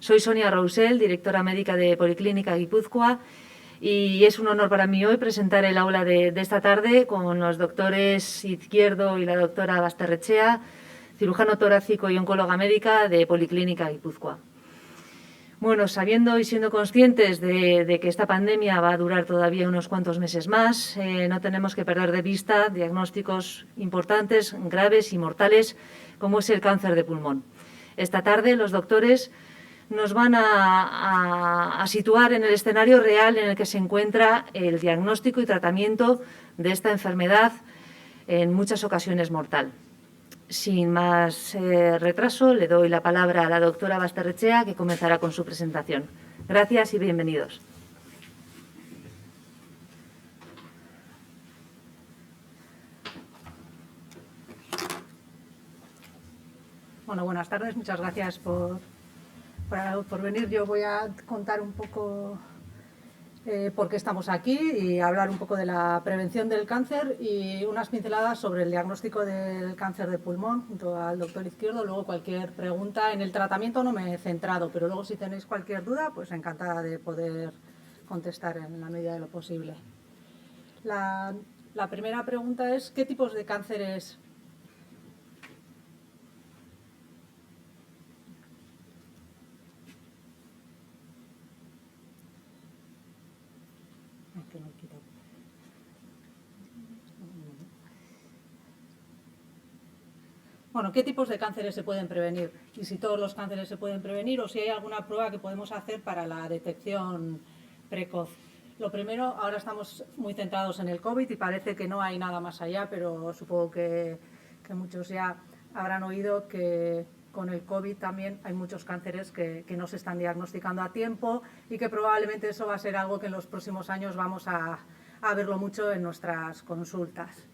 Soy Sonia Rousel, directora médica de Policlínica Guipúzcoa, y es un honor para mí hoy presentar el aula de esta tarde con los doctores Izquierdo y la doctora Basterrechea, cirujano torácico y oncóloga médica de Policlínica Guipúzcoa. Bueno, sabiendo y siendo conscientes de que esta pandemia va a durar todavía unos cuantos meses más, no tenemos que perder de vista diagnósticos importantes, graves y mortales, como es el cáncer de pulmón. Esta tarde los doctores nos van a situar en el escenario real en el que se encuentra el diagnóstico y tratamiento de esta enfermedad, en muchas ocasiones mortal. Sin más retraso, le doy la palabra a la doctora Basterrechea, que comenzará con su presentación. Gracias y bienvenidos. Bueno, buenas tardes, muchas gracias por venir. Yo voy a contar un poco por qué estamos aquí y hablar un poco de la prevención del cáncer y unas pinceladas sobre el diagnóstico del cáncer de pulmón junto al doctor Izquierdo. Luego cualquier pregunta. En el tratamiento no me he centrado, pero luego si tenéis cualquier duda, pues encantada de poder contestar en la medida de lo posible. La primera pregunta es: ¿qué tipos de cánceres ¿qué tipos de cánceres se pueden prevenir? Y si todos los cánceres se pueden prevenir o si hay alguna prueba que podemos hacer para la detección precoz. Lo primero, ahora estamos muy centrados en el COVID y parece que no hay nada más allá, pero supongo que muchos ya habrán oído que con el COVID también hay muchos cánceres que no se están diagnosticando a tiempo y que probablemente eso va a ser algo que en los próximos años vamos a verlo mucho en nuestras consultas.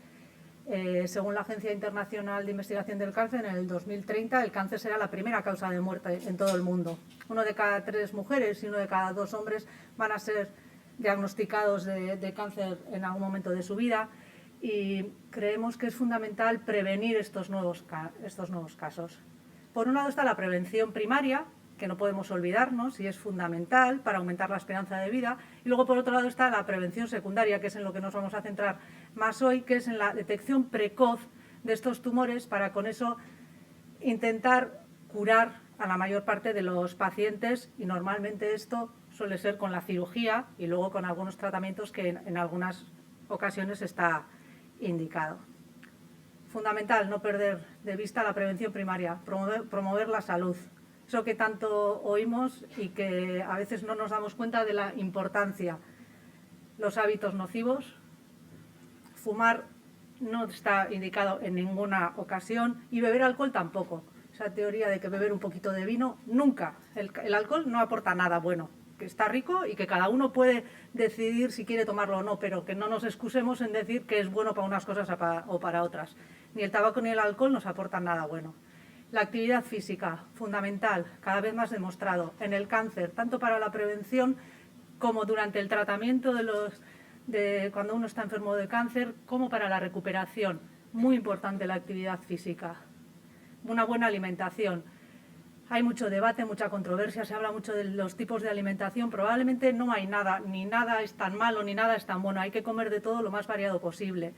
Según la Agencia Internacional de Investigación del Cáncer, en el 2030 el cáncer será la primera causa de muerte en todo el mundo. 1 de cada 3 mujeres y 1 de cada 2 hombres van a ser diagnosticados de cáncer en algún momento de su vida y creemos que es fundamental prevenir estos nuevos casos. Por un lado está la prevención primaria, que no podemos olvidarnos y es fundamental para aumentar la esperanza de vida. Y luego, por otro lado, está la prevención secundaria, que es en lo que nos vamos a centrar más hoy, que es en la detección precoz de estos tumores para con eso intentar curar a la mayor parte de los pacientes, y normalmente esto suele ser con la cirugía y luego con algunos tratamientos que en algunas ocasiones está indicado. Fundamental no perder de vista la prevención primaria, promover la salud. Eso que tanto oímos y que a veces no nos damos cuenta de la importancia. Los hábitos nocivos. Fumar no está indicado en ninguna ocasión y beber alcohol tampoco. Esa teoría de que beber un poquito de vino, nunca. El alcohol no aporta nada bueno, que está rico y que cada uno puede decidir si quiere tomarlo o no, pero que no nos excusemos en decir que es bueno para unas cosas o para otras. Ni el tabaco ni el alcohol nos aportan nada bueno. La actividad física, fundamental, cada vez más demostrado en el cáncer, tanto para la prevención como durante el tratamiento de cuando uno está enfermo de cáncer, como para la recuperación. Muy importante la actividad física. Una buena alimentación. Hay mucho debate, mucha controversia, se habla mucho de los tipos de alimentación. Probablemente no hay nada, ni nada es tan malo, ni nada es tan bueno. Hay que comer de todo lo más variado posible.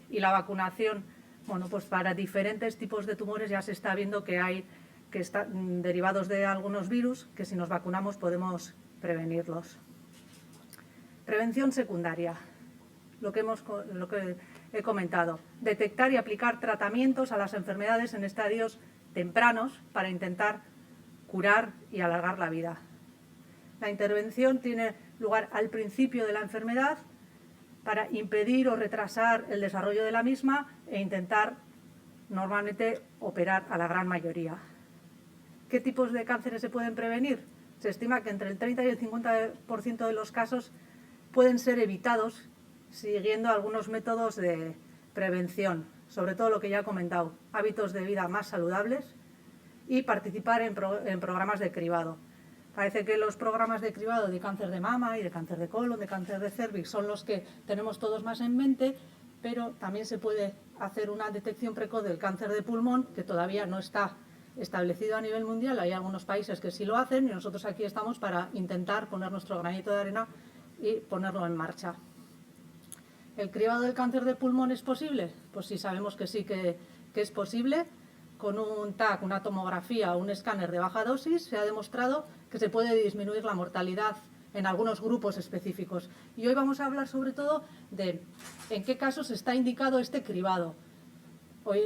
Y la vacunación, bueno, pues para diferentes tipos de tumores ya se está viendo que hay derivados de algunos virus que si nos vacunamos podemos prevenirlos. Prevención secundaria, lo que he comentado. Detectar y aplicar tratamientos a las enfermedades en estadios tempranos para intentar curar y alargar la vida. La intervención tiene lugar al principio de la enfermedad para impedir o retrasar el desarrollo de la misma e intentar normalmente operar a la gran mayoría. ¿Qué tipos de cánceres se pueden prevenir? Se estima que entre el 30 y el 50% de los casos pueden ser evitados siguiendo algunos métodos de prevención, sobre todo lo que ya he comentado, hábitos de vida más saludables y participar en programas de cribado. Parece que los programas de cribado de cáncer de mama y de cáncer de colon, de cáncer de cérvix, son los que tenemos todos más en mente, pero también se puede hacer una detección precoz del cáncer de pulmón, que todavía no está establecido a nivel mundial. Hay algunos países que sí lo hacen y nosotros aquí estamos para intentar poner nuestro granito de arena y ponerlo en marcha. ¿El cribado del cáncer de pulmón es posible? Pues sí, sabemos que sí que es posible. Con un TAC, una tomografía o un escáner de baja dosis se ha demostrado que se puede disminuir la mortalidad en algunos grupos específicos. Y hoy vamos a hablar sobre todo de en qué casos está indicado este cribado. Hoy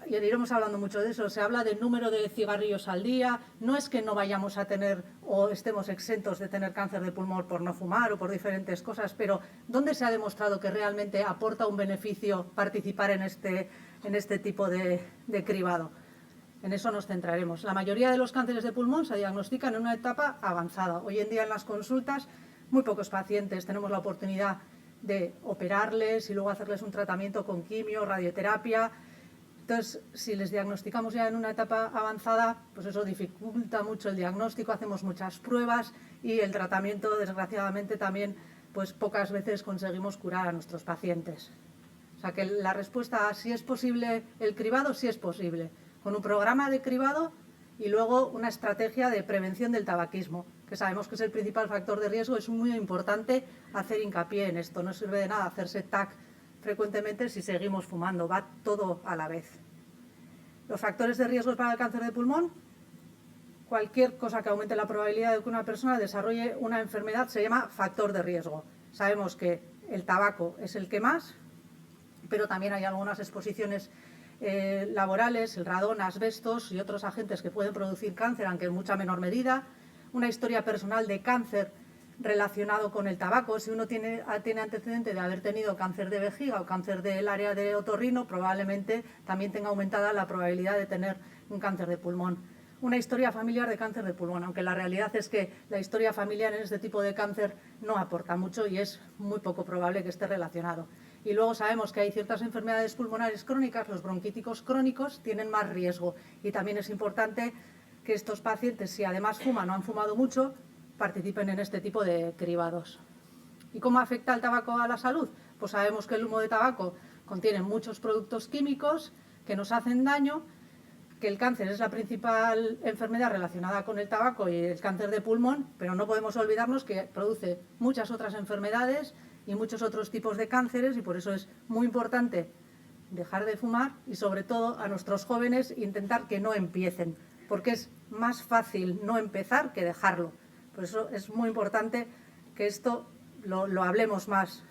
iremos hablando mucho de eso. Se habla del número de cigarrillos al día. No es que no vayamos a tener o estemos exentos de tener cáncer de pulmón por no fumar o por diferentes cosas, pero ¿dónde se ha demostrado que realmente aporta un beneficio participar en este tipo de cribado? En eso nos centraremos. La mayoría de los cánceres de pulmón se diagnostican en una etapa avanzada. Hoy en día en las consultas muy pocos pacientes tenemos la oportunidad de operarles y luego hacerles un tratamiento con quimio, radioterapia. Entonces, si les diagnosticamos ya en una etapa avanzada, pues eso dificulta mucho el diagnóstico, hacemos muchas pruebas y el tratamiento, desgraciadamente, también pues pocas veces conseguimos curar a nuestros pacientes. O sea que la respuesta a si es posible el cribado, sí es posible, con un programa de cribado y luego una estrategia de prevención del tabaquismo, que sabemos que es el principal factor de riesgo. Es muy importante hacer hincapié en esto, no sirve de nada hacerse TAC frecuentemente si seguimos fumando, va todo a la vez. Los factores de riesgo para el cáncer de pulmón: cualquier cosa que aumente la probabilidad de que una persona desarrolle una enfermedad se llama factor de riesgo. Sabemos que el tabaco es el que más, pero también hay algunas exposiciones laborales, el radón, asbestos y otros agentes que pueden producir cáncer, aunque en mucha menor medida. Una historia personal de cáncer relacionado con el tabaco. Si uno tiene antecedente de haber tenido cáncer de vejiga o cáncer del área de otorrino, probablemente también tenga aumentada la probabilidad de tener un cáncer de pulmón. Una historia familiar de cáncer de pulmón, aunque la realidad es que la historia familiar en este tipo de cáncer no aporta mucho y es muy poco probable que esté relacionado. Y luego sabemos que hay ciertas enfermedades pulmonares crónicas, los bronquíticos crónicos, tienen más riesgo. Y también es importante que estos pacientes, si además fuman o han fumado mucho, participen en este tipo de cribados. ¿Y cómo afecta el tabaco a la salud? Pues sabemos que el humo de tabaco contiene muchos productos químicos que nos hacen daño, que el cáncer es la principal enfermedad relacionada con el tabaco y el cáncer de pulmón, pero no podemos olvidarnos que produce muchas otras enfermedades y muchos otros tipos de cánceres, y por eso es muy importante dejar de fumar y, sobre todo, a nuestros jóvenes intentar que no empiecen, porque es más fácil no empezar que dejarlo. Por eso es muy importante que esto lo hablemos más.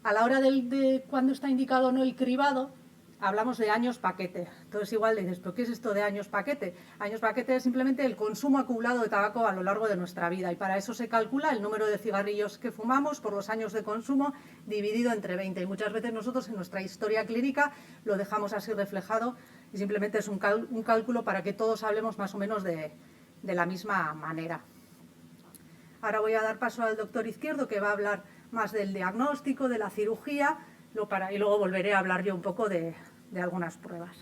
A la hora de cuándo está indicado o no el cribado, hablamos de años paquete. Entonces igual dices, ¿pero qué es esto de años paquete? Años paquete es simplemente el consumo acumulado de tabaco a lo largo de nuestra vida, y para eso se calcula el número de cigarrillos que fumamos por los años de consumo dividido entre 20. Y muchas veces nosotros en nuestra historia clínica lo dejamos así reflejado y simplemente es un cálculo para que todos hablemos más o menos de la misma manera. Ahora voy a dar paso al doctor Izquierdo, que va a hablar más del diagnóstico, de la cirugía, y luego volveré a hablar yo un poco de algunas pruebas.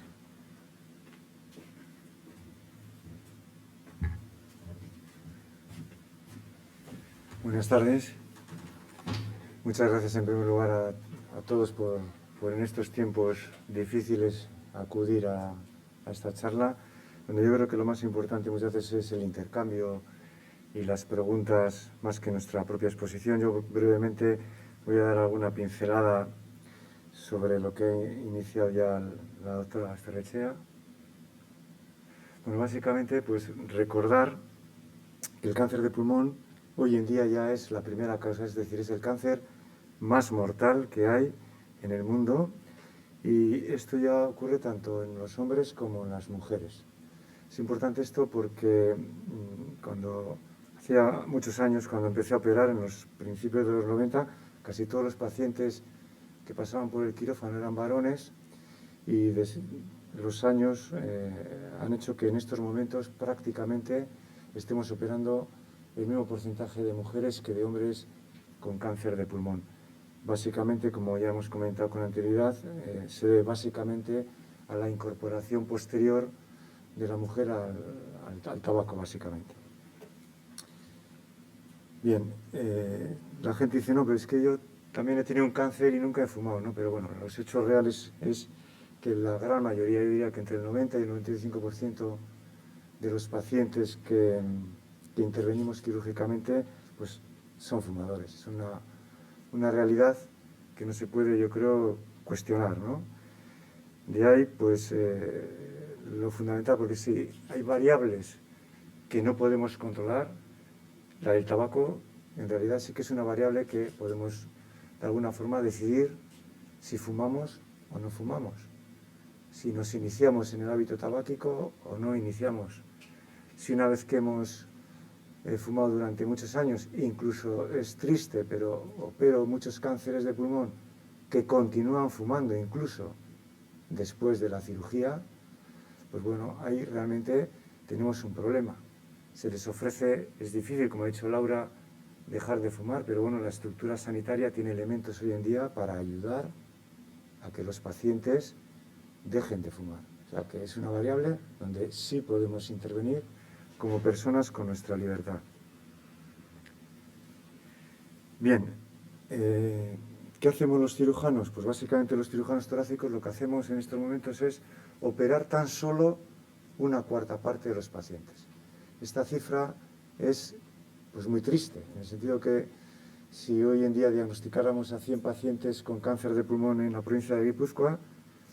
Buenas tardes. Muchas gracias en primer lugar a todos por en estos tiempos difíciles acudir a esta charla, donde yo creo que lo más importante muchas veces es el intercambio y las preguntas más que nuestra propia exposición. Yo brevemente voy a dar alguna pincelada sobre lo que ha iniciado ya la doctora Basterrechea. Bueno, básicamente, pues recordar que el cáncer de pulmón hoy en día ya es la primera causa, es decir, es el cáncer más mortal que hay en el mundo, y esto ya ocurre tanto en los hombres como en las mujeres. Es importante esto porque cuando hacía muchos años, cuando empecé a operar en los principios de los 90, casi todos los pacientes que pasaban por el quirófano eran varones, y los años han hecho que en estos momentos prácticamente estemos operando el mismo porcentaje de mujeres que de hombres con cáncer de pulmón. Básicamente, como ya hemos comentado con anterioridad, se debe básicamente a la incorporación posterior de la mujer al tabaco, básicamente. Bien, la gente dice, no, pero es que yo también he tenido un cáncer y nunca he fumado, ¿no? Pero bueno, los hechos reales es que la gran mayoría, yo diría que entre el 90 y el 95% de los pacientes que intervenimos quirúrgicamente, pues son fumadores. Es una realidad que no se puede, yo creo, cuestionar, ¿no? De ahí, pues, lo fundamental, porque sí, hay variables que no podemos controlar. La del tabaco, en realidad, sí que es una variable que podemos, de alguna forma, decidir si fumamos o no fumamos, si nos iniciamos en el hábito tabáquico o no iniciamos, si una vez que hemos fumado durante muchos años, incluso es triste, pero opero muchos cánceres de pulmón que continúan fumando incluso después de la cirugía, pues bueno, ahí realmente tenemos un problema. Se les ofrece, es difícil, como ha dicho Laura, dejar de fumar, pero bueno, la estructura sanitaria tiene elementos hoy en día para ayudar a que los pacientes dejen de fumar. O sea, que es una variable donde sí podemos intervenir como personas con nuestra libertad. Bien, ¿qué hacemos los cirujanos? Pues básicamente los cirujanos torácicos lo que hacemos en estos momentos es operar tan solo una cuarta parte de los pacientes. Esta cifra es pues muy triste, en el sentido que si hoy en día diagnosticáramos a 100 pacientes con cáncer de pulmón en la provincia de Guipúzcoa,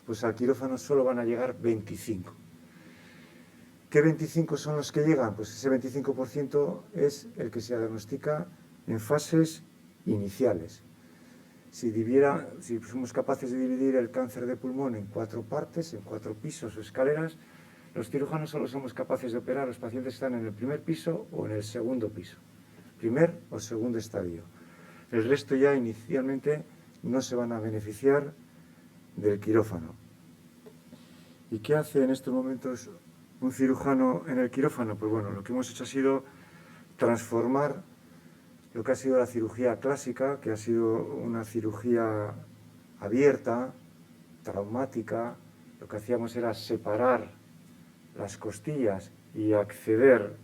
pues al quirófano solo van a llegar 25. ¿Qué 25 son los que llegan? Pues ese 25% es el que se diagnostica en fases iniciales. Si somos capaces de dividir el cáncer de pulmón en 4 partes, en 4 pisos o escaleras, los cirujanos solo somos capaces de operar a los pacientes que están en el primer piso o en el segundo piso, primer o segundo estadio. El resto ya inicialmente no se van a beneficiar del quirófano. ¿Y qué hace en estos momentos un cirujano en el quirófano? Pues bueno, lo que hemos hecho ha sido transformar lo que ha sido la cirugía clásica, que ha sido una cirugía abierta, traumática. Lo que hacíamos era separar las costillas y acceder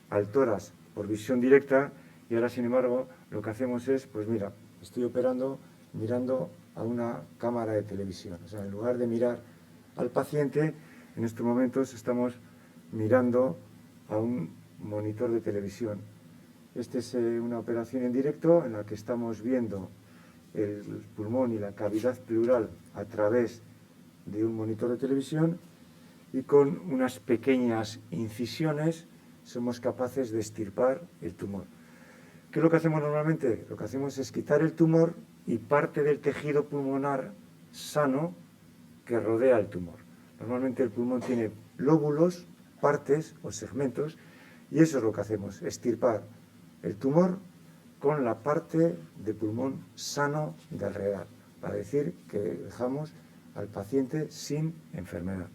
al tórax por visión directa, y ahora, sin embargo, lo que hacemos es, pues mira, estoy operando mirando a una cámara de televisión. O sea, en lugar de mirar al paciente, en estos momentos estamos mirando a un monitor de televisión. Esta es una operación en directo en la que estamos viendo el pulmón y la cavidad pleural a través de un monitor de televisión, y con unas pequeñas incisiones somos capaces de extirpar el tumor. ¿Qué es lo que hacemos normalmente? Lo que hacemos es quitar el tumor y parte del tejido pulmonar sano que rodea el tumor. Normalmente el pulmón tiene lóbulos, partes o segmentos, y eso es lo que hacemos, extirpar el tumor con la parte de pulmón sano de alrededor, para decir que dejamos al paciente sin enfermedad.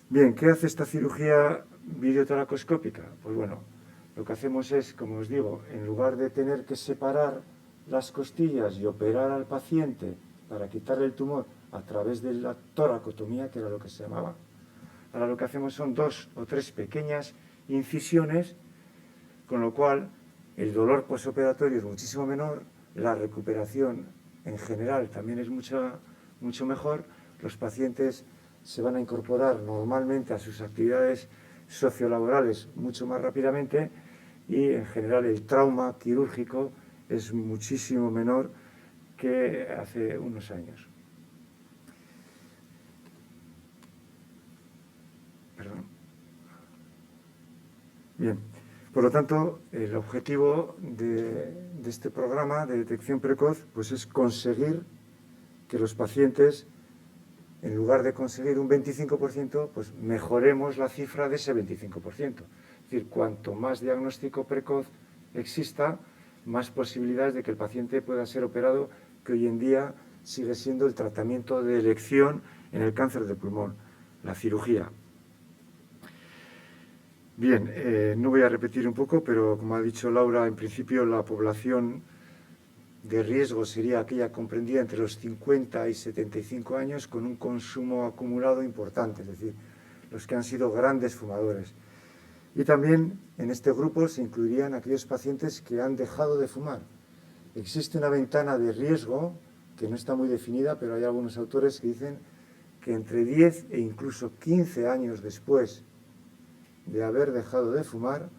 Bien, ¿qué hace esta cirugía videotoracoscópica? Pues bueno, lo que hacemos es, como os digo, en lugar de tener que separar las costillas y operar al paciente para quitarle el tumor a través de la toracotomía, que era lo que se llamaba, ahora lo que hacemos son 2 o 3 pequeñas incisiones, con lo cual el dolor postoperatorio es muchísimo menor, la recuperación en general también es mucho mejor, los pacientes se van a incorporar normalmente a sus actividades sociolaborales mucho más rápidamente, y en general el trauma quirúrgico es muchísimo menor que hace unos años. Perdón. Bien, por lo tanto, el objetivo de este programa de detección precoz pues es conseguir que los pacientes, en lugar de conseguir un 25%, pues mejoremos la cifra de ese 25%. Es decir, cuanto más diagnóstico precoz exista, más posibilidades de que el paciente pueda ser operado, que hoy en día sigue siendo el tratamiento de elección en el cáncer de pulmón, la cirugía. Bien, no voy a repetir un poco, pero como ha dicho Laura, en principio la población de riesgo sería aquella comprendida entre los 50 y 75 años con un consumo acumulado importante, es decir, los que han sido grandes fumadores. Y también en este grupo se incluirían aquellos pacientes que han dejado de fumar. Existe una ventana de riesgo que no está muy definida, pero hay algunos autores que dicen que entre 10 e incluso 15 años después de haber dejado de fumar,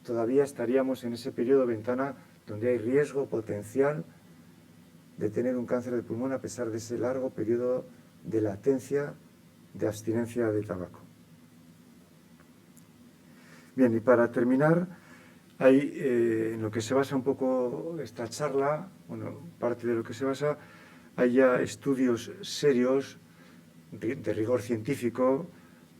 todavía estaríamos en ese periodo ventana donde hay riesgo potencial de tener un cáncer de pulmón a pesar de ese largo periodo de latencia de abstinencia de tabaco. Bien, y para terminar, hay en lo que se basa un poco esta charla, bueno, parte de lo que se basa, hay ya estudios serios de rigor científico,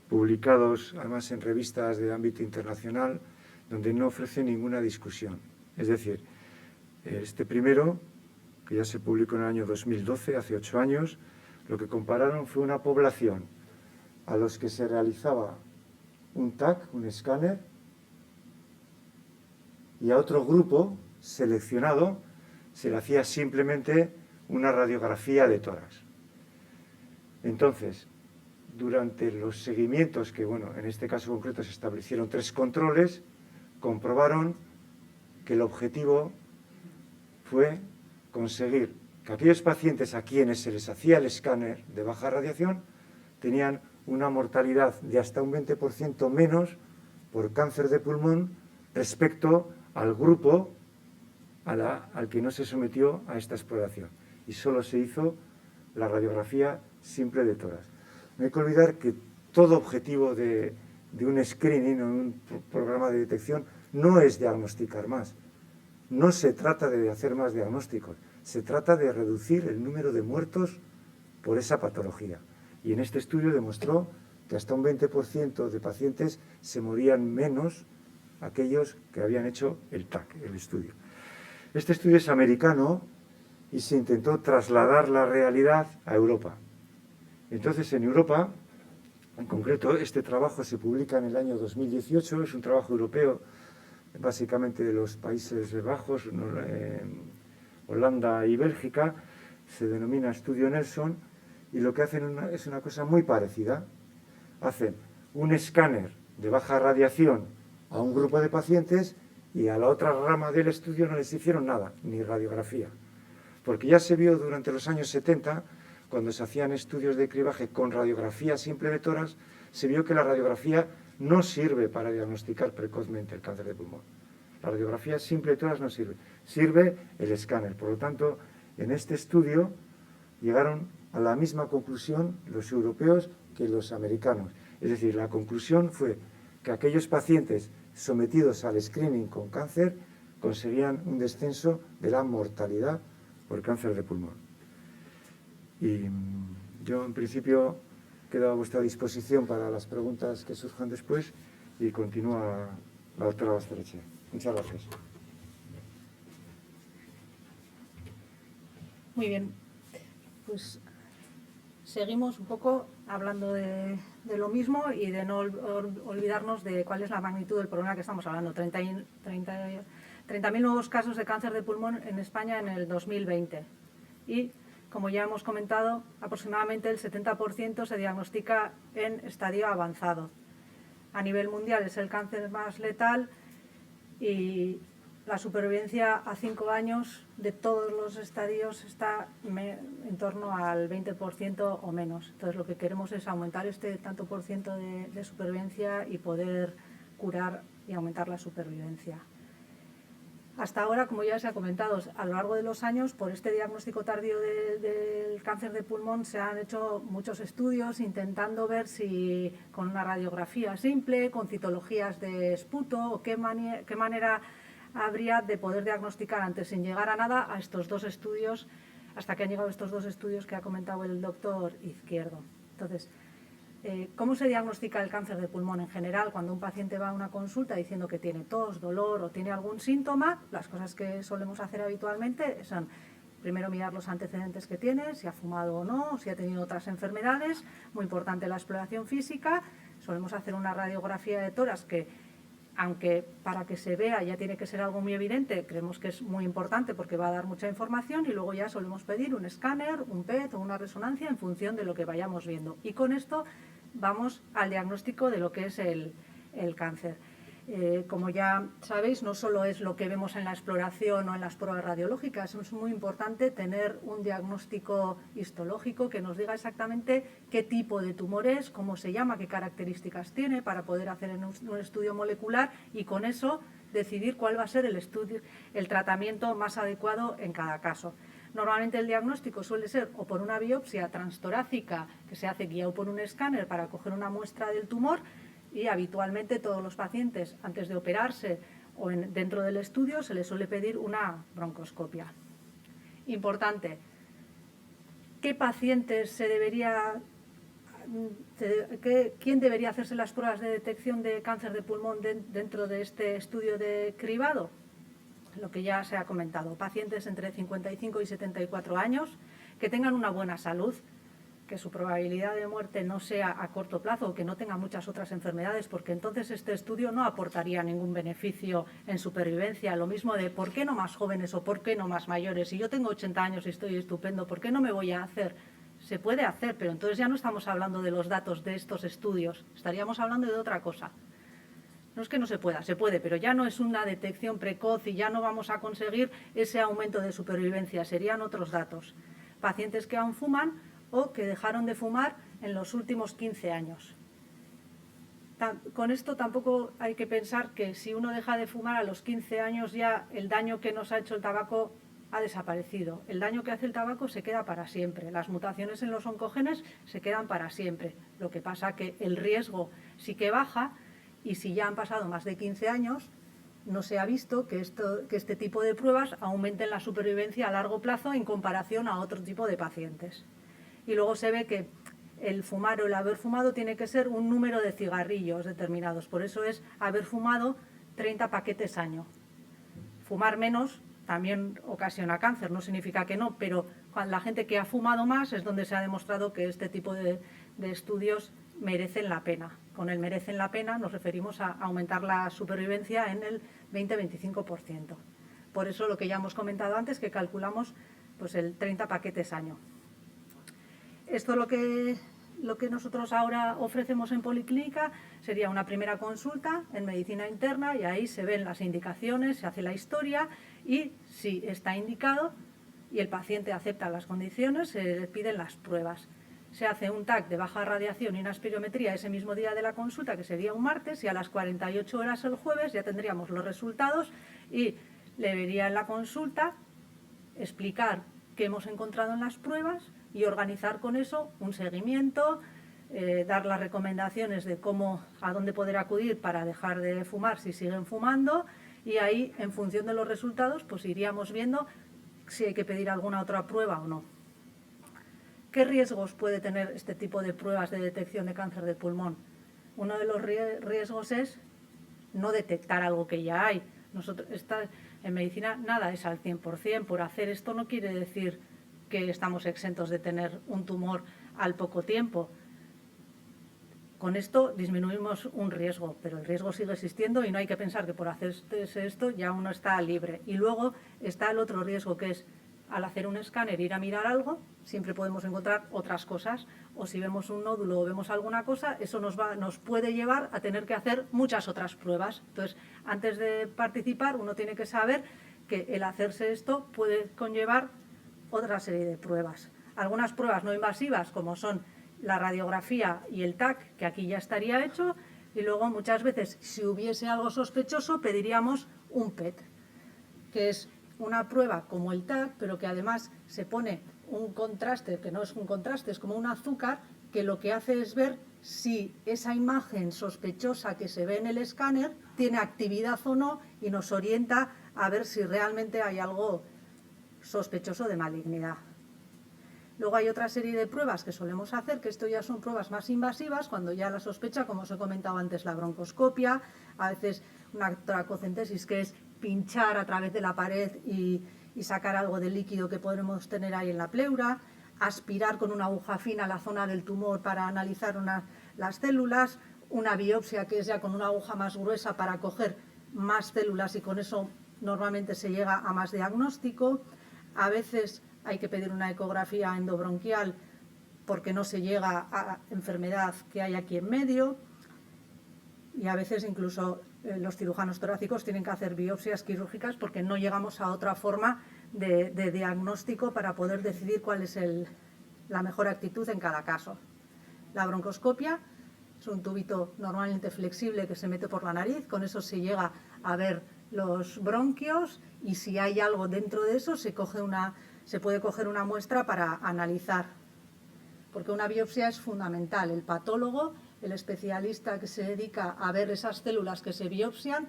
publicados además en revistas de ámbito internacional, donde no ofrece ninguna discusión. Es decir, este primero, que ya se publicó en el año 2012, hace 8 años, lo que compararon fue una población a los que se realizaba un TAC, un escáner, y a otro grupo seleccionado se le hacía simplemente una radiografía de tórax. Entonces, durante los seguimientos, que bueno, en este caso concreto se establecieron 3 controles, comprobaron que el objetivo fue conseguir que aquellos pacientes a quienes se les hacía el escáner de baja radiación tenían una mortalidad de hasta un 20% menos por cáncer de pulmón respecto al grupo al que no se sometió a esta exploración. Y solo se hizo la radiografía simple de tórax. No hay que olvidar que todo objetivo de un screening o un programa de detección no es diagnosticar más. No se trata de hacer más diagnósticos, se trata de reducir el número de muertos por esa patología. Y en este estudio demostró que hasta un 20% de pacientes se morían menos aquellos que habían hecho el TAC, el estudio. Este estudio es americano y se intentó trasladar la realidad a Europa. Entonces, en Europa, en concreto, este trabajo se publica en el año 2018, es un trabajo europeo, básicamente de los Países Bajos, Holanda y Bélgica, se denomina Estudio Nelson, y lo que hacen es una cosa muy parecida. Hacen un escáner de baja radiación a un grupo de pacientes y a la otra rama del estudio no les hicieron nada, ni radiografía. Porque ya se vio durante los años 70, cuando se hacían estudios de cribaje con radiografía simple de tórax, se vio que la radiografía no sirve para diagnosticar precozmente el cáncer de pulmón. La radiografía simple de tórax no sirve, sirve el escáner. Por lo tanto, en este estudio llegaron a la misma conclusión los europeos que los americanos. Es decir, la conclusión fue que aquellos pacientes sometidos al screening con cáncer conseguían un descenso de la mortalidad por cáncer de pulmón. Y yo, en principio, quedo a vuestra disposición para las preguntas que surjan después y continúa la doctora Basterrechea. Muchas gracias. Muy bien, pues seguimos un poco hablando de lo mismo y de no olvidarnos de cuál es la magnitud del problema que estamos hablando. 30.000 nuevos casos de cáncer de pulmón en España en el 2020 y, como ya hemos comentado, aproximadamente el 70% se diagnostica en estadio avanzado. A nivel mundial es el cáncer más letal y la supervivencia a 5 años de todos los estadios está en torno al 20% o menos. Entonces, lo que queremos es aumentar este tanto por ciento de supervivencia y poder curar y aumentar la supervivencia. Hasta ahora, como ya se ha comentado, a lo largo de los años, por este diagnóstico tardío del cáncer de pulmón, se han hecho muchos estudios intentando ver si con una radiografía simple, con citologías de esputo, o qué manera habría de poder diagnosticar antes, sin llegar a nada, a estos 2 estudios, hasta que han llegado estos 2 estudios que ha comentado el doctor Izquierdo. Entonces, ¿cómo se diagnostica el cáncer de pulmón en general? Cuando un paciente va a una consulta diciendo que tiene tos, dolor o tiene algún síntoma, las cosas que solemos hacer habitualmente son primero mirar los antecedentes que tiene, si ha fumado o no, si ha tenido otras enfermedades. Muy importante la exploración física. Solemos hacer una radiografía de tórax que, aunque para que se vea ya tiene que ser algo muy evidente, creemos que es muy importante porque va a dar mucha información, y luego ya solemos pedir un escáner, un PET o una resonancia en función de lo que vayamos viendo. Y con esto vamos al diagnóstico de lo que es el cáncer. Como ya sabéis, no solo es lo que vemos en la exploración o en las pruebas radiológicas, es muy importante tener un diagnóstico histológico que nos diga exactamente qué tipo de tumor es, cómo se llama, qué características tiene, para poder hacer un estudio molecular y con eso decidir cuál va a ser el tratamiento más adecuado en cada caso. Normalmente el diagnóstico suele ser o por una biopsia transtorácica que se hace guiado por un escáner para coger una muestra del tumor, y habitualmente todos los pacientes antes de operarse o dentro del estudio se les suele pedir una broncoscopia. Importante, ¿qué pacientes quién debería hacerse las pruebas de detección de cáncer de pulmón dentro de este estudio de cribado? Lo que ya se ha comentado, pacientes entre 55 y 74 años que tengan una buena salud, que su probabilidad de muerte no sea a corto plazo o que no tenga muchas otras enfermedades, porque entonces este estudio no aportaría ningún beneficio en supervivencia. Lo mismo de ¿por qué no más jóvenes o por qué no más mayores? Si yo tengo 80 años y estoy estupendo, ¿por qué no me voy a hacer? Se puede hacer, pero entonces ya no estamos hablando de los datos de estos estudios, estaríamos hablando de otra cosa. No es que no se pueda, se puede, pero ya no es una detección precoz y ya no vamos a conseguir ese aumento de supervivencia, serían otros datos. Pacientes que aún fuman o que dejaron de fumar en los últimos 15 años. Con esto tampoco hay que pensar que si uno deja de fumar a los 15 años ya el daño que nos ha hecho el tabaco ha desaparecido. El daño que hace el tabaco se queda para siempre. Las mutaciones en los oncogenes se quedan para siempre. Lo que pasa que el riesgo sí que baja y si ya han pasado más de 15 años no se ha visto que este tipo de pruebas aumenten la supervivencia a largo plazo en comparación a otro tipo de pacientes. Y luego se ve que el fumar o el haber fumado tiene que ser un número de cigarrillos determinados. Por eso es haber fumado 30 paquetes año. Fumar menos también ocasiona cáncer, no significa que no, pero la gente que ha fumado más es donde se ha demostrado que este tipo de estudios merecen la pena. Con el merecen la pena nos referimos a aumentar la supervivencia en el 20-25%. Por eso lo que ya hemos comentado antes, que calculamos pues el 30 paquetes año. Esto lo que nosotros ahora ofrecemos en Policlínica sería una primera consulta en medicina interna y ahí se ven las indicaciones, se hace la historia y si está indicado y el paciente acepta las condiciones, se le piden las pruebas. Se hace un TAC de baja radiación y una espirometría ese mismo día de la consulta, que sería un martes, y a las 48 horas el jueves ya tendríamos los resultados y le vería en la consulta explicar qué hemos encontrado en las pruebas y organizar con eso un seguimiento, dar las recomendaciones de a dónde poder acudir para dejar de fumar si siguen fumando y ahí, en función de los resultados, pues iríamos viendo si hay que pedir alguna otra prueba o no. ¿Qué riesgos puede tener este tipo de pruebas de detección de cáncer de pulmón? Uno de los riesgos es no detectar algo que ya hay. En medicina nada es al 100%. Por hacer esto no quiere decir que estamos exentos de tener un tumor al poco tiempo. Con esto disminuimos un riesgo, pero el riesgo sigue existiendo y no hay que pensar que por hacerse esto ya uno está libre. Y luego está el otro riesgo, que es al hacer un escáner, ir a mirar algo, siempre podemos encontrar otras cosas, o si vemos un nódulo o vemos alguna cosa, eso nos puede llevar a tener que hacer muchas otras pruebas. Entonces, antes de participar, uno tiene que saber que el hacerse esto puede conllevar otra serie de pruebas. Algunas pruebas no invasivas, como son la radiografía y el TAC, que aquí ya estaría hecho, y luego muchas veces, si hubiese algo sospechoso, pediríamos un PET, que es una prueba como el TAC, pero que además se pone un contraste, que no es un contraste, es como un azúcar, que lo que hace es ver si esa imagen sospechosa que se ve en el escáner tiene actividad o no y nos orienta a ver si realmente hay algo sospechoso de malignidad. Luego hay otra serie de pruebas que solemos hacer, que esto ya son pruebas más invasivas, cuando ya la sospecha, como os he comentado antes, la broncoscopia, a veces una toracocentesis, que es pinchar a través de la pared y sacar algo de líquido que podremos tener ahí en la pleura, aspirar con una aguja fina la zona del tumor para analizar las células, una biopsia que es ya con una aguja más gruesa para coger más células y con eso normalmente se llega a más diagnóstico. A veces hay que pedir una ecografía endobronquial porque no se llega a enfermedad que hay aquí en medio. y a veces incluso los cirujanos torácicos tienen que hacer biopsias quirúrgicas porque no llegamos a otra forma de diagnóstico para poder decidir cuál es la mejor actitud en cada caso. La broncoscopia es un tubito normalmente flexible que se mete por la nariz, con eso se llega a ver los bronquios y si hay algo dentro de eso se puede coger una muestra para analizar, porque una biopsia es fundamental. El patólogo, el especialista que se dedica a ver esas células que se biopsian,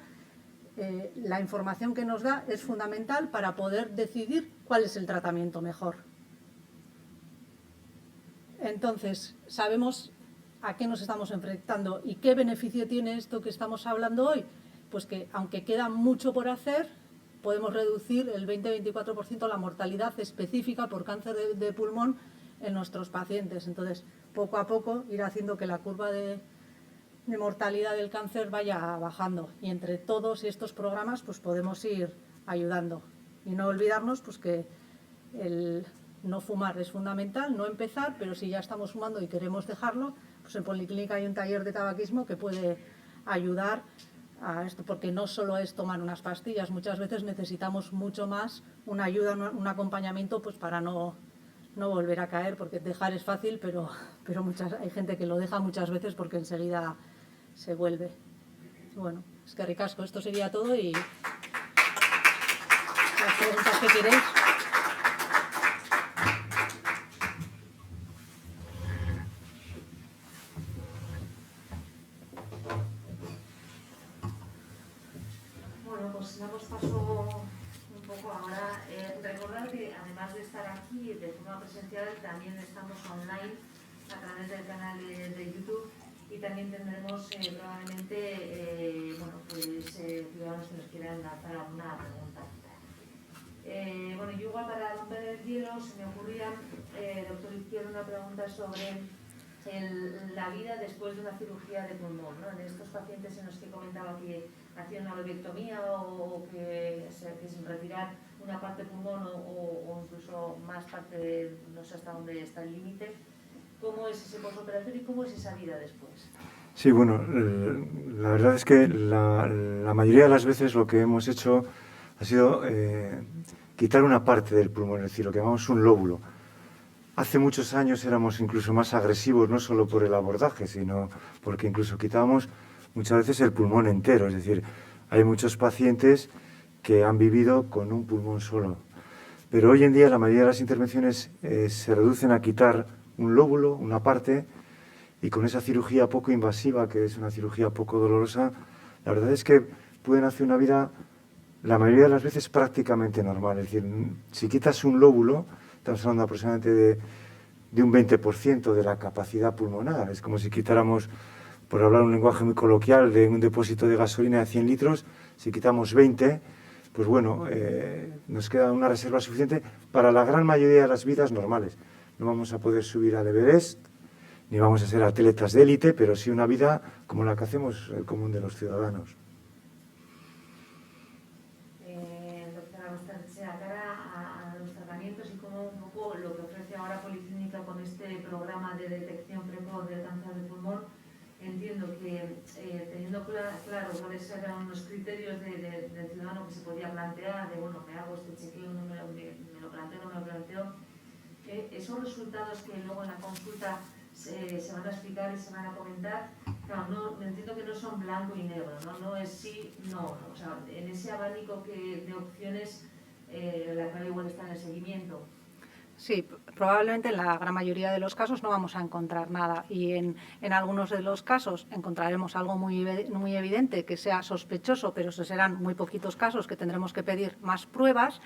la información que nos da es fundamental para poder decidir cuál es el tratamiento mejor. Entonces, sabemos a qué nos estamos enfrentando y qué beneficio tiene esto que estamos hablando hoy. Pues que, aunque queda mucho por hacer, podemos reducir el 20-24% la mortalidad específica por cáncer de pulmón en nuestros pacientes. Entonces, poco a poco ir haciendo que la curva de mortalidad del cáncer vaya bajando. Y entre todos estos programas pues podemos ir ayudando. Y no olvidarnos pues que el no fumar es fundamental, no empezar, pero si ya estamos fumando y queremos dejarlo, pues en Policlínica hay un taller de tabaquismo que puede ayudar a esto, porque no solo es tomar unas pastillas, muchas veces necesitamos mucho más, una ayuda, un acompañamiento pues para no volver a caer, porque dejar es fácil, pero hay gente que lo deja muchas veces porque enseguida se vuelve. Bueno, es que ricasco, esto sería todo y las preguntas que queréis. Bueno, pues damos paso un poco ahora. Recordad que además de estar aquí de forma presencial, también estamos online a través del canal de YouTube y también tendremos probablemente ciudadanos que nos quieran lanzar alguna pregunta. Bueno, yo igual para romper el hielo se me ocurría, doctor Izquierdo, una pregunta sobre la vida después de una cirugía de pulmón, ¿no? En estos pacientes en los que comentaba que hacían una lobectomía o que sin retirar una parte pulmón o incluso más parte, no sé hasta dónde está el límite, ¿cómo es ese postoperatorio y cómo es esa vida después? Sí, bueno, la verdad es que la mayoría de las veces lo que hemos hecho ha sido quitar una parte del pulmón, es decir, lo que llamamos un lóbulo. Hace muchos años éramos incluso más agresivos, no solo por el abordaje, sino porque incluso quitábamos muchas veces el pulmón entero. Es decir, hay muchos pacientes que han vivido con un pulmón solo. Pero hoy en día la mayoría de las intervenciones se reducen a quitar un lóbulo, una parte, y con esa cirugía poco invasiva, que es una cirugía poco dolorosa, la verdad es que pueden hacer una vida, la mayoría de las veces, prácticamente normal. Es decir, si quitas un lóbulo, estamos hablando aproximadamente de un 20% de la capacidad pulmonar. Es como si quitáramos, por hablar un lenguaje muy coloquial, de un depósito de gasolina de 100 litros, si quitamos 20, pues bueno, nos queda una reserva suficiente para la gran mayoría de las vidas normales. No vamos a poder subir al Everest, ni vamos a ser atletas de élite, pero sí una vida como la que hacemos el común de los ciudadanos. Doctora Basterrechea, cara a los tratamientos y cómo un poco lo que ofrece ahora Policlínica con este programa de detección precoz del cáncer de pulmón, entiendo que teniendo claro cuáles eran los criterios del ciudadano que se podía plantear, de bueno, me hago este chequeo, no me lo planteo, no me lo planteo, esos resultados que luego en la consulta se van a explicar y se van a comentar, claro, entiendo que no son blanco y negro, no es sí, no, o sea, en ese abanico de opciones la clave igual está en el seguimiento. Sí, probablemente en la gran mayoría de los casos no vamos a encontrar nada y en algunos de los casos encontraremos algo muy evidente que sea sospechoso, pero serán muy poquitos casos que tendremos que pedir más pruebas,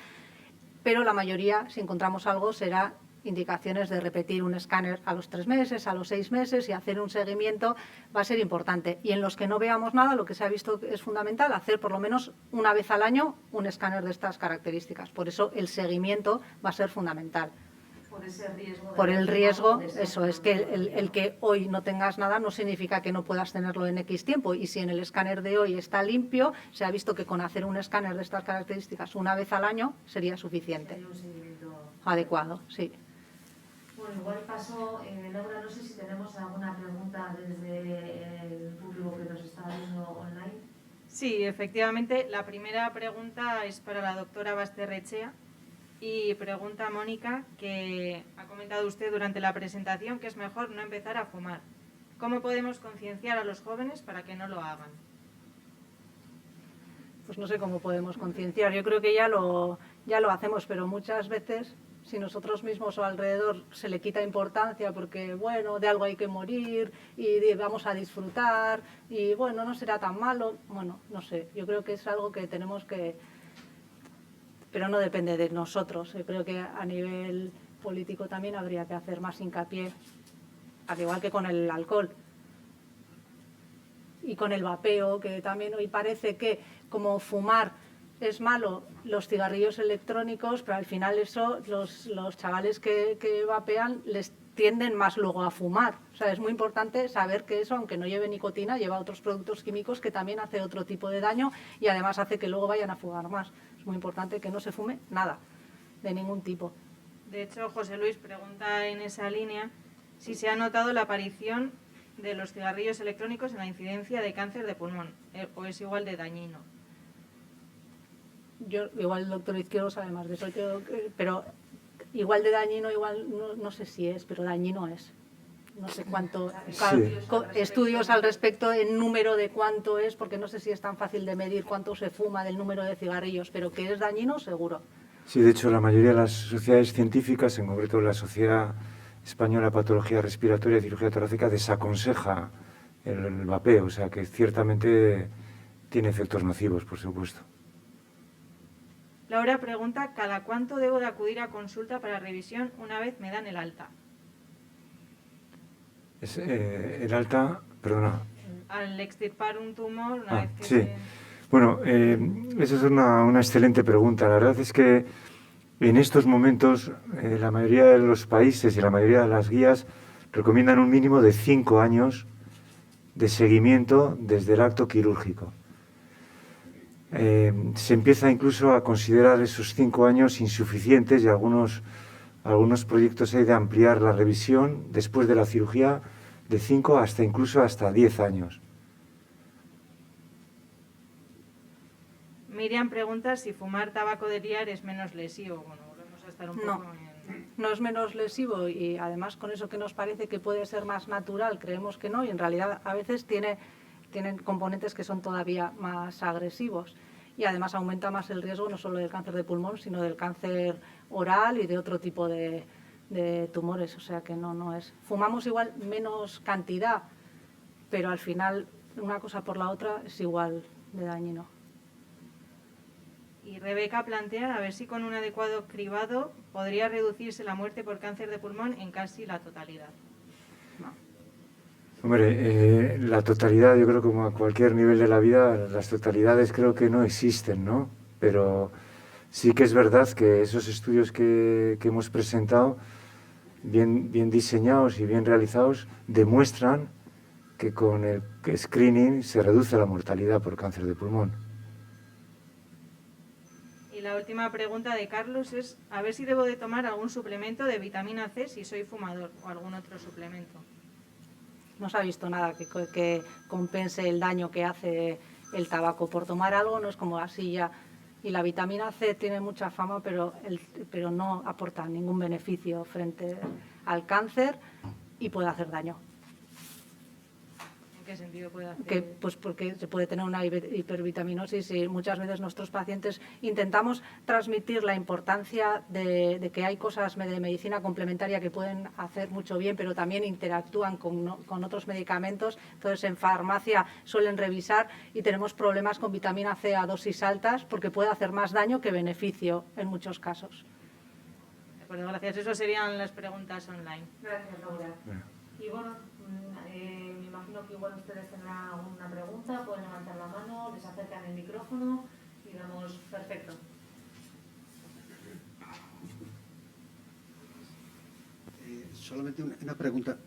pero la mayoría, si encontramos algo, será indicaciones de repetir un escáner a los 3 meses, a los 6 meses y hacer un seguimiento va a ser importante. Y en los que no veamos nada, lo que se ha visto es fundamental, hacer por lo menos una vez al año un escáner de estas características. Por eso el seguimiento va a ser fundamental. Por ese riesgo. Por el riesgo, eso es que el que hoy no tengas nada no significa que no puedas tenerlo en X tiempo. Y si en el escáner de hoy está limpio, se ha visto que con hacer un escáner de estas características una vez al año sería suficiente. Sería un seguimiento adecuado, sí. Bueno, igual paso, Laura, no sé si tenemos alguna pregunta desde el público que nos está viendo online. Sí, efectivamente, la primera pregunta es para la doctora Basterrechea y pregunta a Mónica, que ha comentado usted durante la presentación que es mejor no empezar a fumar. ¿Cómo podemos concienciar a los jóvenes para que no lo hagan? Pues no sé cómo podemos concienciar. Yo creo que ya lo hacemos, pero muchas veces, si nosotros mismos o alrededor se le quita importancia porque, bueno, de algo hay que morir y vamos a disfrutar y, bueno, no será tan malo. Bueno, no sé, yo creo que es algo que tenemos que... Pero no depende de nosotros. Yo creo que a nivel político también habría que hacer más hincapié, al igual que con el alcohol y con el vapeo, que también hoy parece que como fumar es malo, los cigarrillos electrónicos, pero al final eso los chavales que vapean les tienden más luego a fumar. O sea, es muy importante saber que eso, aunque no lleve nicotina, lleva otros productos químicos que también hace otro tipo de daño y además hace que luego vayan a fumar más. Es muy importante que no se fume nada, de ningún tipo. De hecho, José Luis pregunta en esa línea si se ha notado la aparición de los cigarrillos electrónicos en la incidencia de cáncer de pulmón, o es igual de dañino. Yo, igual el doctor Izquierdo sabe más de eso, pero igual de dañino, igual no sé si es, pero dañino es. No sé cuánto, estudios al respecto en número de cuánto es, porque no sé si es tan fácil de medir cuánto se fuma del número de cigarrillos, pero que es dañino, seguro. Sí, de hecho, la mayoría de las sociedades científicas, en concreto la Sociedad Española de Patología Respiratoria y Cirugía Torácica, desaconseja el vapeo, o sea que ciertamente tiene efectos nocivos, por supuesto. Laura pregunta, ¿cada cuánto debo de acudir a consulta para revisión una vez me dan el alta? El alta, perdona. Al extirpar un tumor, una vez que... Sí. Bueno, esa es una excelente pregunta. La verdad es que en estos momentos la mayoría de los países y la mayoría de las guías recomiendan un mínimo de 5 años de seguimiento desde el acto quirúrgico. Se empieza incluso a considerar esos 5 años insuficientes y algunos proyectos hay de ampliar la revisión después de la cirugía de 5 hasta incluso hasta 10 años. Miriam pregunta si fumar tabaco de liar es menos lesivo. Bueno, volvemos a estar un poco No es menos lesivo y además con eso que nos parece que puede ser más natural, creemos que no, y en realidad a veces tienen componentes que son todavía más agresivos y además aumenta más el riesgo no solo del cáncer de pulmón, sino del cáncer oral y de otro tipo de tumores, o sea que no es... Fumamos igual menos cantidad, pero al final una cosa por la otra es igual de dañino. Y Rebeca plantea a ver si con un adecuado cribado podría reducirse la muerte por cáncer de pulmón en casi la totalidad. No. Hombre, la totalidad, yo creo que como a cualquier nivel de la vida, las totalidades creo que no existen, ¿no? Pero sí que es verdad que esos estudios que hemos presentado, bien diseñados y bien realizados, demuestran que con el screening se reduce la mortalidad por cáncer de pulmón. Y la última pregunta de Carlos es a ver si debo de tomar algún suplemento de vitamina C si soy fumador o algún otro suplemento. No se ha visto nada que compense el daño que hace el tabaco. Por tomar algo no es como así ya. Y la vitamina C tiene mucha fama, pero no aporta ningún beneficio frente al cáncer y puede hacer daño. ¿En qué sentido puede hacer? Pues porque se puede tener una hipervitaminosis y muchas veces nuestros pacientes intentamos transmitir la importancia de que hay cosas de medicina complementaria que pueden hacer mucho bien, pero también interactúan con otros medicamentos. Entonces en farmacia suelen revisar y tenemos problemas con vitamina C a dosis altas porque puede hacer más daño que beneficio en muchos casos. De acuerdo, gracias. Esas serían las preguntas online. Gracias, Laura. Y bueno, me imagino que igual ustedes tendrán alguna pregunta, pueden levantar la mano, les acercan el micrófono y damos perfecto. Solamente una pregunta.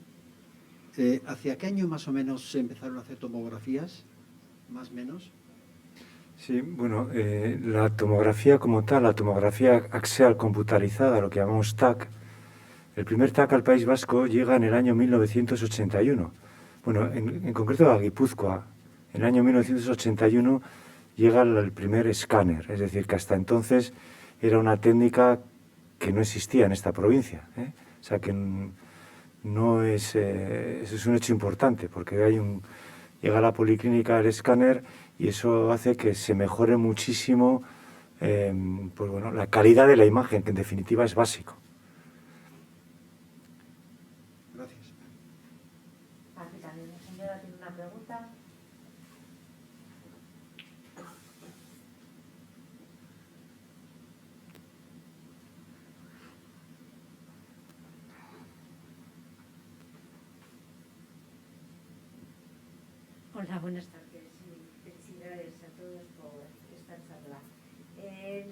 ¿Hacia qué año más o menos se empezaron a hacer tomografías? ¿Más o menos? Sí, bueno, la tomografía como tal, la tomografía axial computarizada, lo que llamamos TAC, El primer TAC al País Vasco llega en el año 1981. Bueno, en concreto a Guipúzcoa. En el año 1981 llega el primer escáner, es decir, que hasta entonces era una técnica que no existía en esta provincia, ¿eh? O sea que no es, eso es un hecho importante, porque llega a la policlínica el escáner y eso hace que se mejore muchísimo pues bueno, la calidad de la imagen, que en definitiva es básico. Gracias. Aquí también la señora tiene una pregunta. Hola, buenas tardes y felicidades a todos por esta charla.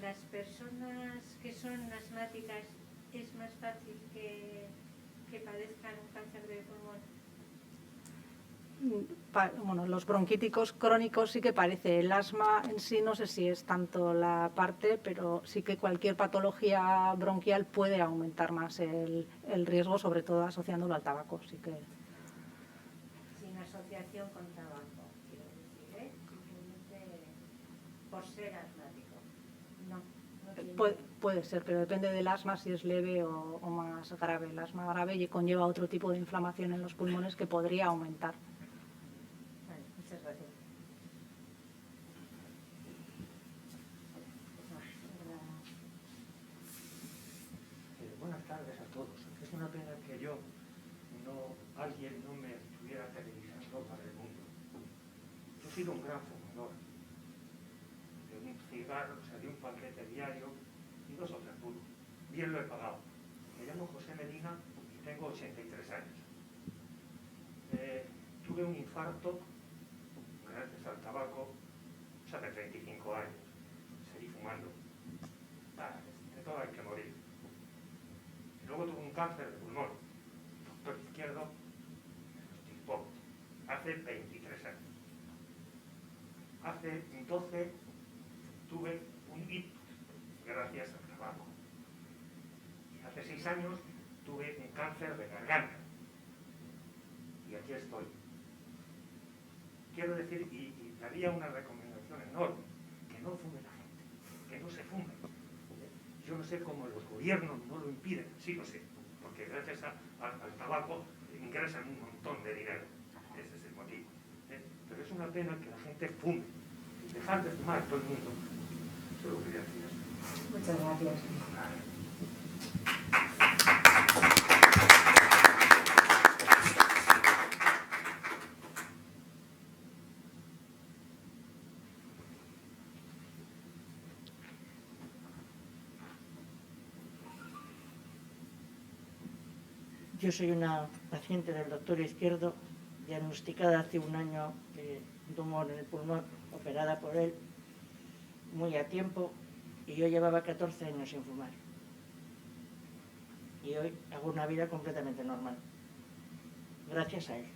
Las personas que son asmáticas, ¿es más fácil que padezcan un cáncer de pulmón? Bueno, los bronquíticos crónicos sí que parece. El asma en sí no sé si es tanto la parte, pero sí que cualquier patología bronquial puede aumentar más el riesgo, sobre todo asociándolo al tabaco. Sí que... Sin asociación con tabaco, quiero decir, ¿eh? Simplemente por ser asmático. No tiene... Puede ser, pero depende del asma si es leve o más grave. El asma grave conlleva otro tipo de inflamación en los pulmones que podría aumentar. Vale, muchas gracias. Buenas tardes a todos. Es una pena que alguien no me estuviera televisando para el mundo. Yo he sido un gran fumador de un cigarro, o sea, de un paquete diario y 2 o 3 puros. Bien lo he pagado. Me llamo José Medina y tengo 83 años. Tuve un infarto gracias al tabaco, o sea, de 35 años. Seguí fumando. De todo hay que morir. Y luego tuve un cáncer de pulmón. Doctor Izquierdo me lo extirpó hace 23 años. Hace 12 tuve un ictus gracias al tabaco. Y hace 6 años tuve un cáncer de garganta. Y aquí estoy. Quiero decir, y daría una recomendación enorme, que no fume la gente, que no se fume. Yo no sé cómo los gobiernos no lo impiden, sí lo sé, porque gracias al tabaco ingresan un montón de dinero. Ese es el motivo. Pero es una pena que la gente fume. Dejar de fumar todo el mundo. Solo quería decir eso. Muchas gracias. Yo soy una paciente del doctor Izquierdo, diagnosticada hace un año de un tumor en el pulmón, operada por él, muy a tiempo, y yo llevaba 14 años sin fumar. Y hoy hago una vida completamente normal, gracias a él.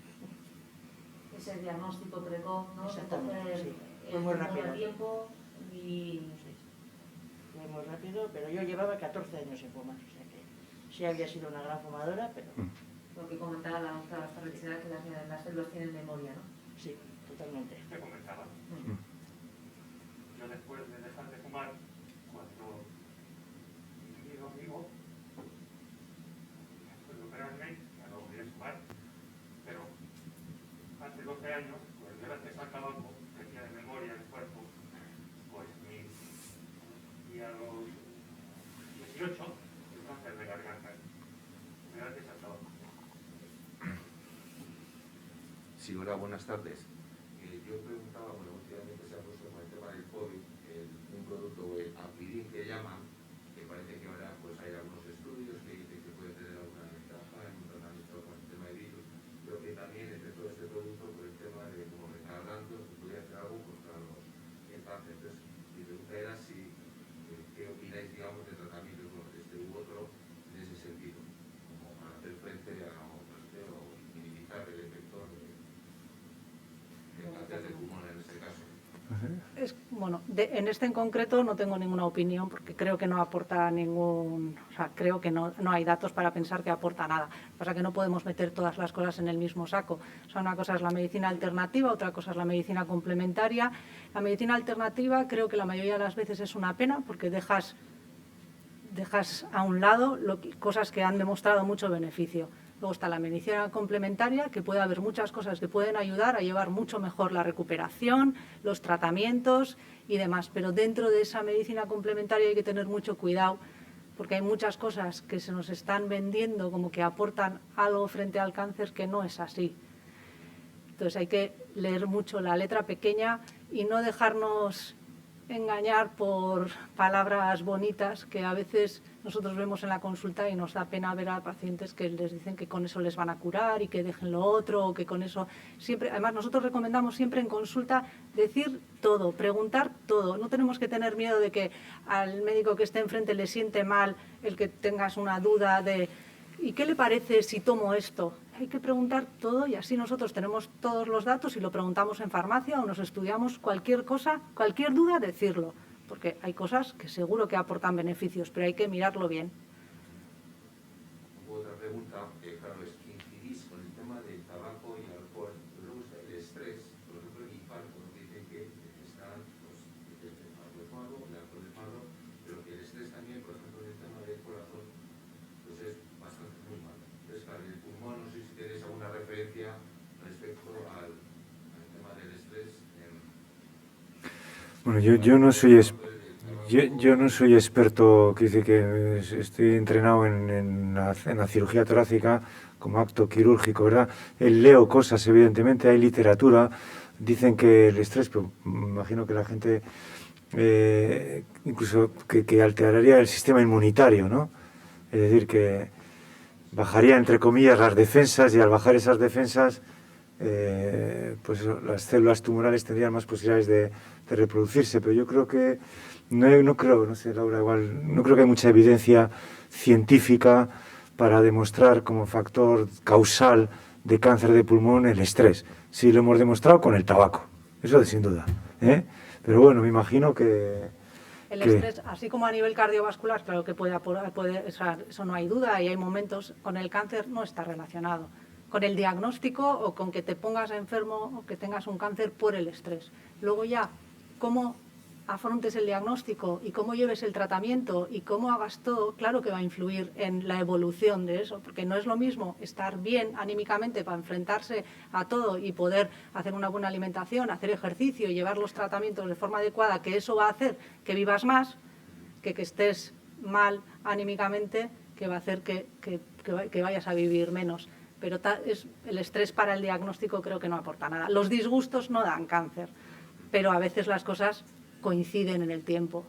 Ese diagnóstico precoz, ¿no? Exactamente, sí. El Fue muy rápido. a tiempo y... Sí. Fue muy rápido, pero yo llevaba 14 años sin fumar, o sea que sí había sido una gran fumadora, pero... Lo que comentaba la doctora Bastarrechea, que las células tienen memoria, ¿no? Sí, totalmente. Te comentaba. Yo después de dejar de fumar, cuando mi querido amigo, después de operarme, ya no volví a fumar, pero hace 12 años, pues gracias al tabaco, tenía de memoria el cuerpo, pues y a los 18, el cáncer de garganta, gracias al tabaco. Sí, hola, buenas tardes. Yo preguntaba, bueno, últimamente se ha puesto con el tema del COVID, un producto, Apidin, que llaman, que parece que ahora pues hay algunos estudios que dicen que puede tener alguna ventaja en un tratamiento con el tema de virus, pero que también entre todo este producto, por el tema de como retardando, se podría hacer algo contra el cáncer. Entonces, mi pregunta era si, ¿qué opináis, digamos, de tratamientos como este u otro en ese sentido? Como para hacer frente a o minimizar el efecto de cáncer de pulmón en este caso. Bueno, en este en concreto no tengo ninguna opinión porque creo que no aporta creo que no hay datos para pensar que aporta nada. Lo que pasa es que no podemos meter todas las cosas en el mismo saco. O sea, una cosa es la medicina alternativa, otra cosa es la medicina complementaria. La medicina alternativa creo que la mayoría de las veces es una pena porque dejas a un lado cosas que han demostrado mucho beneficio. Luego está la medicina complementaria, que puede haber muchas cosas que pueden ayudar a llevar mucho mejor la recuperación, los tratamientos y demás. Pero dentro de esa medicina complementaria hay que tener mucho cuidado, porque hay muchas cosas que se nos están vendiendo como que aportan algo frente al cáncer que no es así. Entonces hay que leer mucho la letra pequeña y no dejarnos engañar por palabras bonitas que a veces nosotros vemos en la consulta y nos da pena ver a pacientes que les dicen que con eso les van a curar y que dejen lo otro o que con eso siempre. Además, nosotros recomendamos siempre en consulta decir todo, preguntar todo. No tenemos que tener miedo de que al médico que esté enfrente le siente mal el que tengas una duda de ¿y qué le parece si tomo esto? Hay que preguntar todo y así nosotros tenemos todos los datos y lo preguntamos en farmacia o nos estudiamos cualquier cosa, cualquier duda, decirlo. Porque hay cosas que seguro que aportan beneficios, pero hay que mirarlo bien. Otra pregunta, claro, es que incidís con el tema del tabaco y el alcohol, pero luego está el estrés, por ejemplo, el infarto, que dicen que están, pues, el tabaco es malo, el alcohol es malo, pero que el estrés también, por ejemplo, en el tema del corazón, pues es bastante muy malo. Entonces, claro, el pulmón, no sé si tenéis alguna referencia respecto al tema del estrés. Bueno, yo no soy experto, que dice que estoy entrenado en la cirugía torácica como acto quirúrgico, ¿verdad? Leo cosas, evidentemente, hay literatura, dicen que el estrés, pero me imagino que la gente, incluso que alteraría el sistema inmunitario, ¿no? Es decir, que bajaría, entre comillas, las defensas y al bajar esas defensas, pues las células tumorales tendrían más posibilidades de reproducirse, pero yo creo que no sé, Laura, igual no creo que hay mucha evidencia científica para demostrar como factor causal de cáncer de pulmón el estrés. Sí lo hemos demostrado con el tabaco, eso sin duda, ¿eh? Pero bueno, me imagino que el estrés, así como a nivel cardiovascular, claro que puede, eso no hay duda, y hay momentos, con el cáncer no está relacionado con el diagnóstico o con que te pongas enfermo o que tengas un cáncer por el estrés. Luego ya, cómo afrontes el diagnóstico y cómo lleves el tratamiento y cómo hagas todo, claro que va a influir en la evolución de eso, porque no es lo mismo estar bien anímicamente para enfrentarse a todo y poder hacer una buena alimentación, hacer ejercicio y llevar los tratamientos de forma adecuada, que eso va a hacer que vivas más, que estés mal anímicamente, que va a hacer que vayas a vivir menos. Pero el estrés para el diagnóstico creo que no aporta nada. Los disgustos no dan cáncer, pero a veces las cosas coinciden en el tiempo.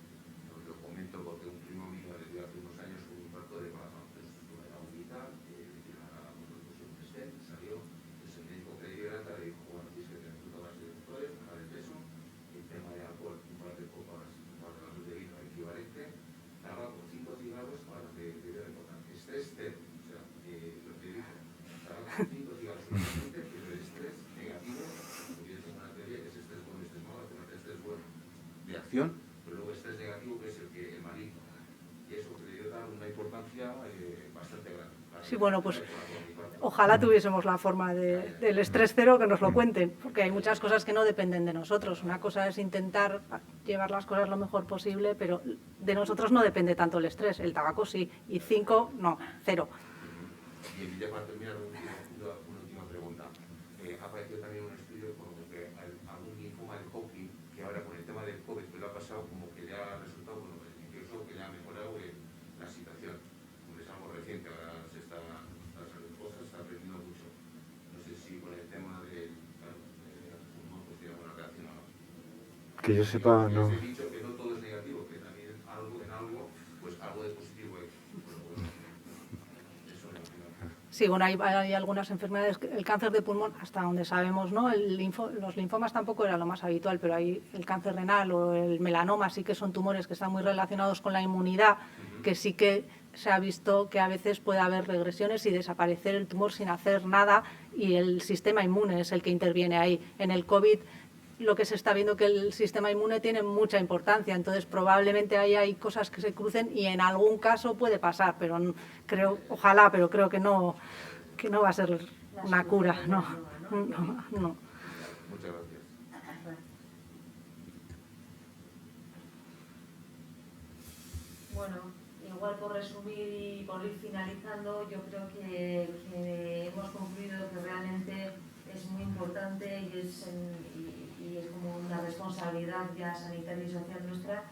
Lo comento porque un primo mío le dio hace unos años un infarto de corazón. Entonces estuvo en la unidad, le pusieron un stent, salió, entonces el médico que le dio la le dijo, bueno, tienes que tener tu base de doctores, bajar el peso, el tema de alcohol, un par de copas, un par de vasos de vino equivalente, tabaco, 5 cigarros, ahora te voy a recordar, estrés cero, o sea, lo que dijo, tabaco, 5 cigarros, pero el estrés negativo, porque yo tengo una teoría que es estrés bueno, estrés malo, el estrés bueno de acción, pero luego estrés negativo que es el maligno. Y eso que le dio dar una importancia bastante grande. Sí, bueno, pues ojalá tuviésemos la forma del estrés cero, que nos lo cuenten, porque hay muchas cosas que no dependen de nosotros. Una cosa es intentar llevar las cosas lo mejor posible, pero de nosotros no depende tanto el estrés. El tabaco sí, y 5 no, 0. Y ya para terminar, una última pregunta. Ha aparecido también un estudio con que algún linfoma de Hodgkin, que ahora con el tema del COVID que lo ha pasado, como que le ha resultado, bueno, incluso que le ha mejorado la situación. Como es algo reciente, ahora se está aprendiendo mucho. No sé si con el tema del pulmón pues tiene alguna relación o no. que yo sepa, no. Les he dicho que no todo es negativo, que también algo, pues algo de positivo hay. Sí, bueno, hay algunas enfermedades, el cáncer de pulmón, hasta donde sabemos, ¿no? Los linfomas tampoco era lo más habitual, pero hay el cáncer renal o el melanoma sí que son tumores que están muy relacionados con la inmunidad, que sí que se ha visto que a veces puede haber regresiones y desaparecer el tumor sin hacer nada y el sistema inmune es el que interviene ahí. En el COVID lo que se está viendo, que el sistema inmune tiene mucha importancia, entonces probablemente ahí hay cosas que se crucen y en algún caso puede pasar, pero creo, ojalá, pero creo que no va a ser una cura, no. Muchas gracias. Bueno, igual por resumir y por ir finalizando, yo creo que hemos concluido que realmente es muy importante y es como una responsabilidad ya sanitaria y social nuestra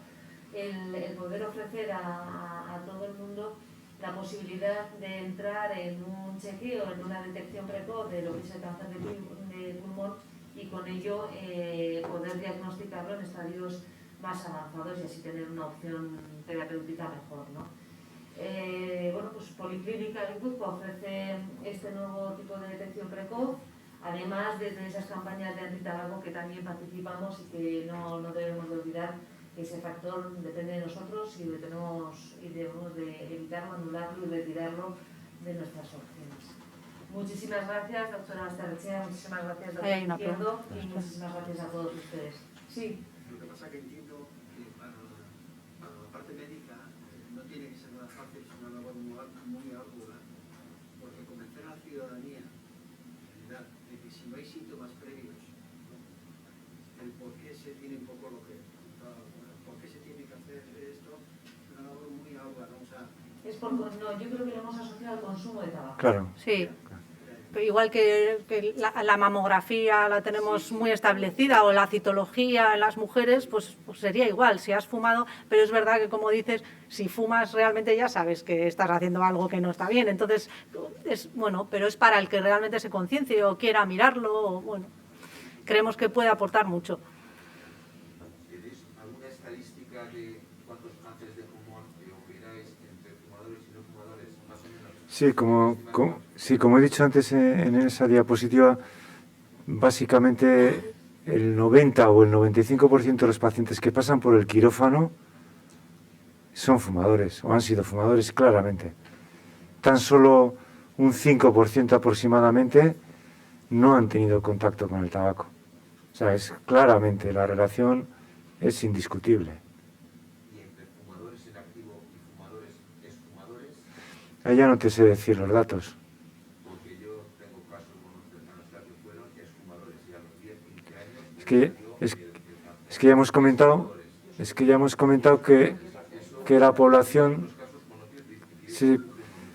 el poder ofrecer a todo el mundo la posibilidad de entrar en un chequeo, en una detección precoz de lo que es el cáncer de pulmón y con ello poder diagnosticarlo en estadios más avanzados y así tener una opción terapéutica mejor, ¿no? Bueno, pues Policlínica Guipúzcoa ofrece este nuevo tipo de detección precoz, además desde esas campañas de antitabaco que también participamos y que no debemos de olvidar que ese factor depende de nosotros y debemos de evitarlo, anularlo y retirarlo de nuestras opciones. Muchísimas gracias, doctora Basterrechea, muchísimas gracias, doctor Izquierdo, y muchísimas gracias a todos ustedes. Sí. Lo que pasa es que entiendo que para la parte médica no tiene que ser nada fácil, es una labor muy ardua, porque convencer a la ciudadanía en general de que si no hay síntomas previos, ¿no? El por qué se tiene un poco lo que, por qué se tiene que hacer esto, es una labor muy ardua, ¿no? O sea, yo creo que lo hemos asociado al consumo de tabaco. Claro. Sí. Igual que la mamografía la tenemos muy establecida o la citología en las mujeres, pues sería igual si has fumado, pero es verdad que como dices, si fumas realmente ya sabes que estás haciendo algo que no está bien, entonces es bueno, pero es para el que realmente se conciencie o quiera mirarlo, o, bueno, creemos que puede aportar mucho. ¿Tenéis alguna estadística de cuántos cánceres de pulmón operáis entre fumadores y no fumadores, más o menos? Sí, como he dicho antes en esa diapositiva, básicamente el 90 o el 95% de los pacientes que pasan por el quirófano son fumadores o han sido fumadores claramente. Tan solo un 5% aproximadamente no han tenido contacto con el tabaco. O sea, es claramente, la relación es indiscutible. ¿Y entre fumadores en activo y fumadores exfumadores? Ahí ya no te sé decir los datos. Porque yo tengo casos cercanos que fueron exfumadores y a los 10, 15 años... Es que ya hemos comentado que la población... Sí,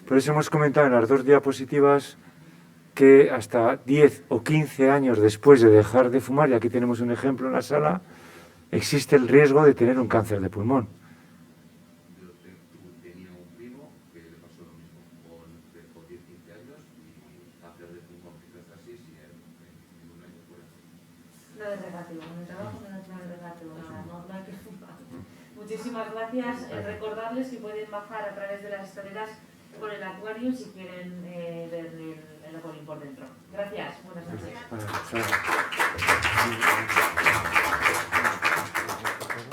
por eso hemos comentado en las dos diapositivas que hasta 10 o 15 años después de dejar de fumar, y aquí tenemos un ejemplo en la sala, existe el riesgo de tener un cáncer de pulmón. Yo tenía un primo que le pasó lo mismo, con 10, 15 años y cáncer de pulmón, quizás así, si en un año fuera. No es negativo, en el trabajo no es negativo, no hay que fumar. Muchísimas gracias. Recordarles que pueden bajar a través de las escaleras por el acuario si quieren ver el acuario por dentro. Gracias, buenas noches.